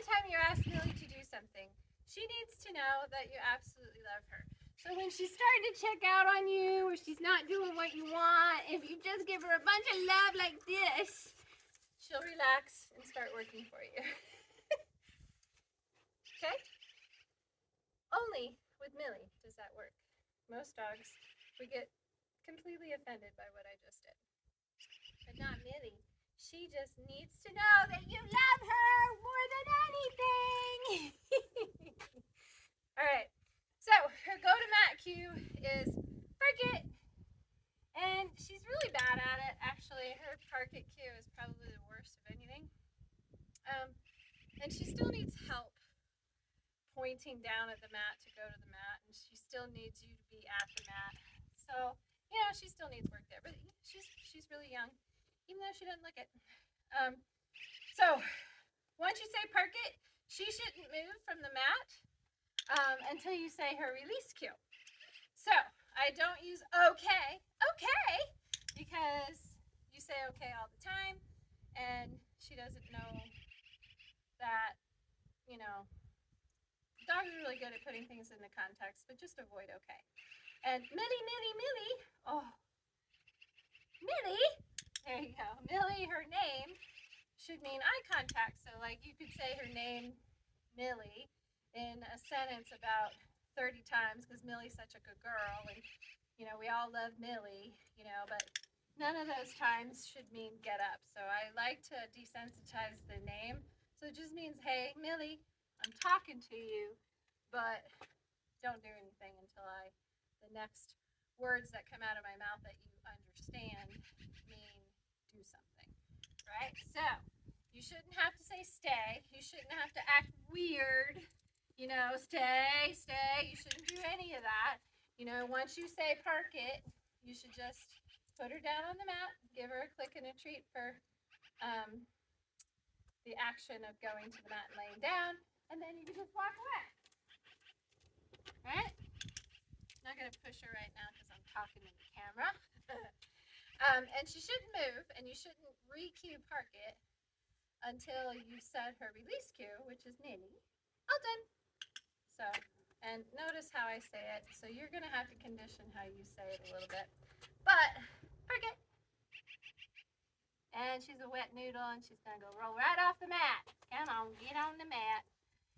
anytime you ask Millie to do something, she needs to know that you absolutely love her. So when she's starting to check out on you or she's not doing what you want, if you just give her a bunch of love like this, she'll relax and start working for you. Okay? Only with Millie does that work. Most dogs, we get completely offended by what I just did. But not Millie. She just needs to know that you love her more than anything. All right. So her go-to-mat cue is park it. And she's really bad at it. Actually, her park it cue is probably the worst of anything. And she still needs help pointing down at the mat to go to the mat, and she still needs you to be at the mat. So, she still needs work there, but she's really young, even though she doesn't look it. So once you say park it, she shouldn't move from the mat until you say her release cue. So I don't use okay, because you say okay all the time, and she doesn't know that, dogs are really good at putting things into context, but just avoid okay. And Millie, oh, Millie, there you go. Millie, her name should mean eye contact. So like you could say her name, Millie, in a sentence about 30 times because Millie's such a good girl, and we all love Millie, but none of those times should mean get up. So I like to desensitize the name. So it just means, hey, Millie, I'm talking to you, but don't do anything until the next words that come out of my mouth that you understand mean do something, right? So you shouldn't have to say stay. You shouldn't have to act weird, stay. You shouldn't do any of that. Once you say park it, you should just put her down on the mat, give her a click and a treat for the action of going to the mat and laying down, and then you can just walk away. Right? I'm not going to push her right now because I'm talking to the camera. And she shouldn't move, and you shouldn't re-cue park it until you said her release cue, which is Millie. All done. So, and notice how I say it. So you're going to have to condition how you say it a little bit. But, park it. And she's a wet noodle, and she's going to go roll right off the mat. Come on, get on the mat.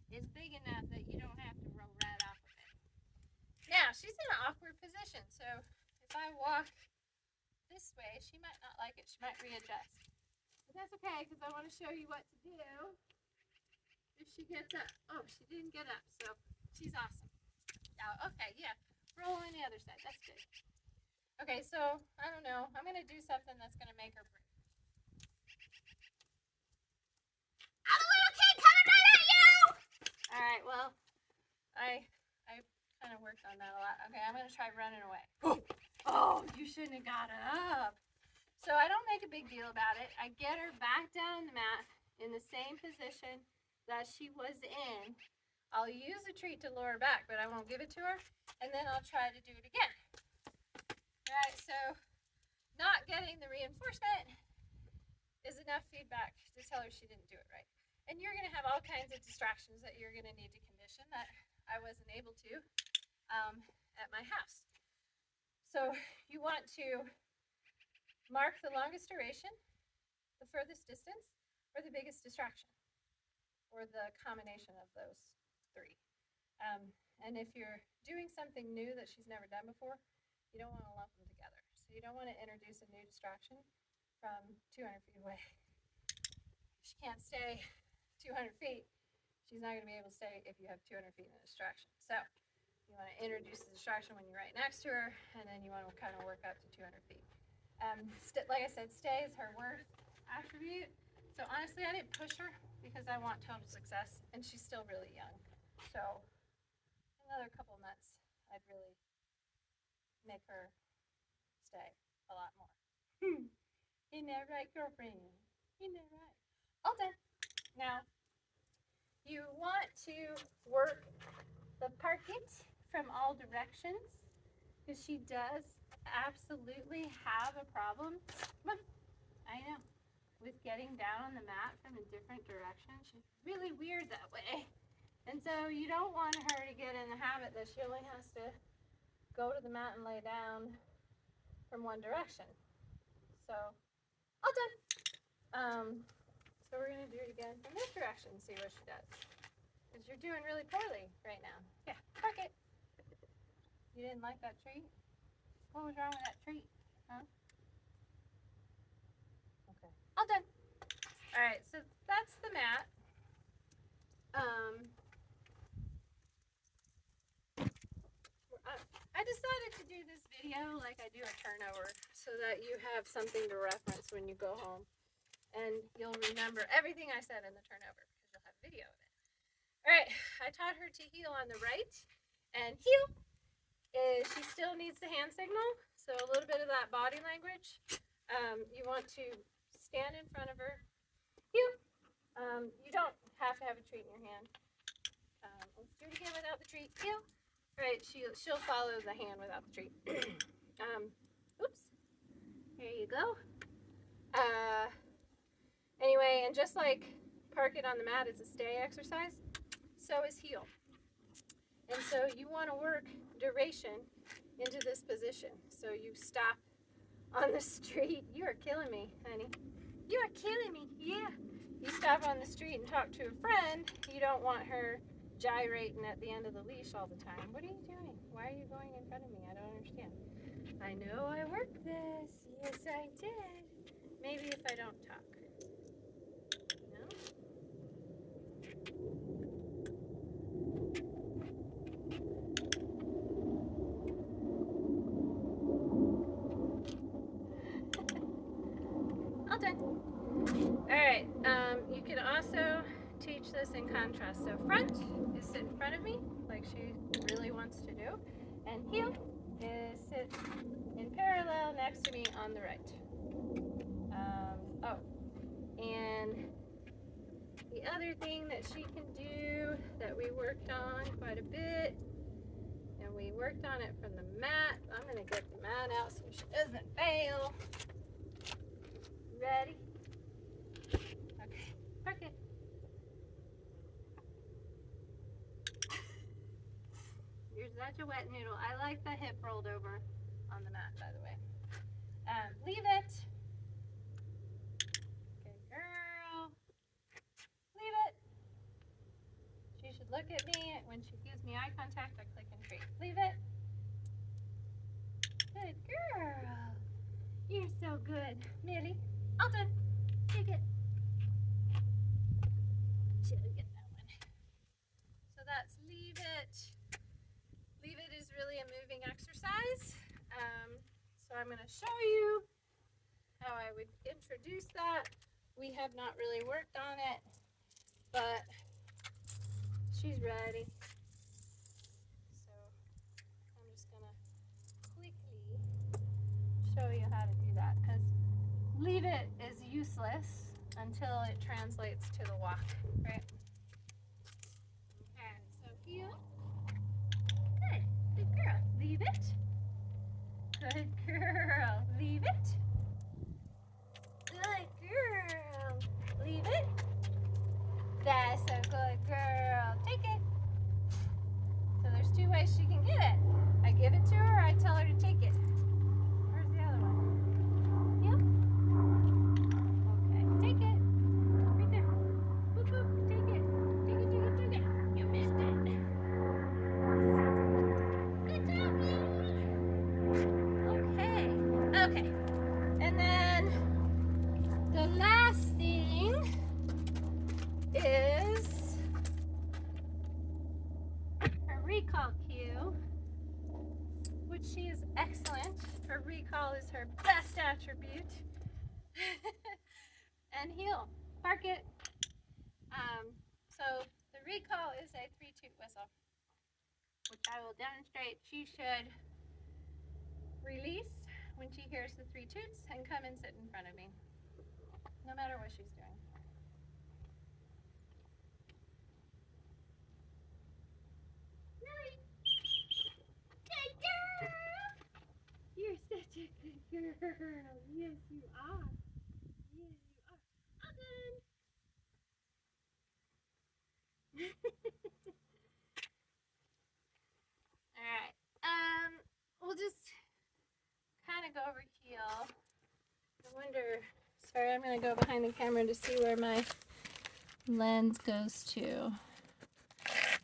It's big enough that you don't have to roll right off of it. Now, she's in an awkward position, so if I walk this way, she might not like it. She might readjust. But that's okay, because I want to show you what to do if she gets up. Oh, she didn't get up, so she's awesome. Oh, okay, yeah. Roll on the other side. That's good. Okay, so, I don't know. I'm going to do something that's going to make her breathe. I'm a little kid coming right at you! All right, well, I kind of worked on that a lot. Okay, I'm going to try running away. Oh, you shouldn't have got up. So I don't make a big deal about it. I get her back down on the mat in the same position that she was in. I'll use a treat to lure her back, but I won't give it to her. And then I'll try to do it again. All right, so not getting the reinforcement is enough feedback to tell her she didn't do it right. And you're going to have all kinds of distractions that you're going to need to condition that I wasn't able to at my house. So you want to mark the longest duration, the furthest distance, or the biggest distraction, or the combination of those three. And if you're doing something new that she's never done before, you don't want to lump them together. So you don't want to introduce a new distraction from 200 feet away. She can't stay 200 feet. She's not going to be able to stay if you have 200 feet in a distraction. So you want to introduce the distraction when you're right next to her, and then you want to kind of work up to 200 feet. Like I said, stay is her worst attribute. So honestly, I didn't push her because I want total success, and she's still really young. So another couple months, I'd really make her stay a lot more. Isn't that right, girlfriend? Isn't that right? All done. Now, you want to work the parket from all directions because she does absolutely have a problem. Come on. I know. With getting down on the mat from a different direction. She's really weird that way. And so you don't want her to get in the habit that she only has to go to the mat and lay down from one direction. So, all done. So we're gonna do it again from this direction and see what she does. Because you're doing really poorly right now. Yeah, park it. You didn't like that treat? What was wrong with that treat? Huh? Okay. All done. All right, so that's the mat. I decided to do this video like I do a turnover so that you have something to reference when you go home. And you'll remember everything I said in the turnover because you'll have video of it. All right, I taught her to heel on the right. And heel is she still needs the hand signal. So a little bit of that body language. You want to stand in front of her. Heel. You don't have to have a treat in your hand. Let's do it again without the treat. Heel. Right, she'll follow the hand without the treat. Oops. There you go. Anyway, and just like park it on the mat is a stay exercise, so is heel. And so you want to work duration into this position. So you stop on the street. You are killing me, honey. You are killing me, yeah. You stop on the street and talk to a friend. You don't want her gyrating at the end of the leash all the time. What are you doing? Why are you going in front of me? I don't understand. I know I worked this. Yes, I did. Maybe if I don't talk. No? All done. All right. You can also teach this in contrast. So front is sit in front of me, like she really wants to do, and heel is sit in parallel next to me on the right. And the other thing that she can do that we worked on quite a bit, and we worked on it from the mat. I'm gonna get the mat out so she doesn't fail. Ready? Okay, park it. You're such a wet noodle. I like the hip rolled over on the mat, by the way. Leave it. Good girl. Leave it. She should look at me. When she gives me eye contact, I click and treat. Leave it. Good girl. You're so good. Millie, all done. Take it. Should get that one. So that's leave it. Leave it is really a moving exercise. So I'm going to show you how I would introduce that. We have not really worked on it, but she's ready. So I'm just going to quickly show you how to do that, because leave it is useless until it translates to the walk, right? Okay, so heel. Good. Good girl. Leave it. Good girl. Leave it. Good girl. Leave it. That's a good girl. Take it. So there's two ways she can get it. I give it to her, or I tell her to take it. Where's the other one? Yep. Okay, take it. Right there. Boop, boop. Take it. Take it, take it, take it. You missed it. Good job, Millie. Okay. Okay. And then the last thing is her recall cue, which she is excellent. Her recall is her best attribute. And heel. Park it. So the recall is a 3-toot whistle, which I will demonstrate. She should release when she hears the 3 toots and come and sit in front of me, no matter what she's doing. Millie! Good girl! You're such a good girl. Yes, you are. Yes, you are. I'm going to go behind the camera to see where my lens goes to.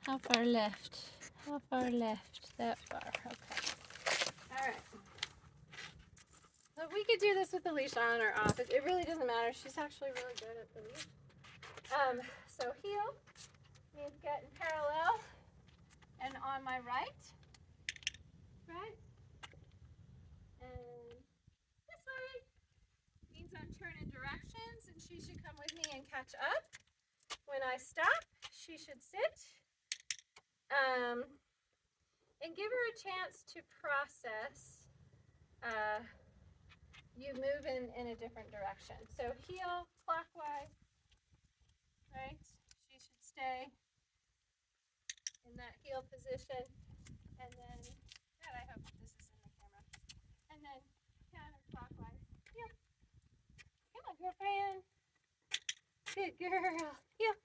How far left? How far left? That far. Okay. All right. So we could do this with the leash on or off. It really doesn't matter. She's actually really good at the leash. So heel means getting parallel and on my right. Right? And this way means I'm turning directions and she should come with me and catch up. When I stop, she should sit. And give her a chance to process you moving in a different direction. So heel clockwise, right? She should stay in that heel position. And then, God, I hope this is in the camera. And then counterclockwise. Heel. Come on, girlfriend. Good girl. Heel.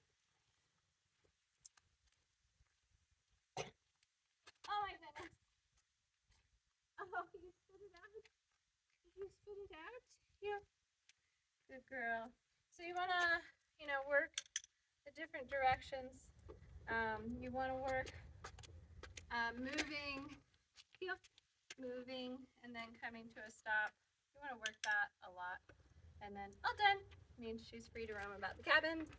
Oh my goodness. Oh, you spit it out? Did you spit it out? Heel. Good girl. So you want to, work the different directions. You want to work moving, heel, moving, and then coming to a stop. You want to work that a lot. And then all done means she's free to roam about the cabin.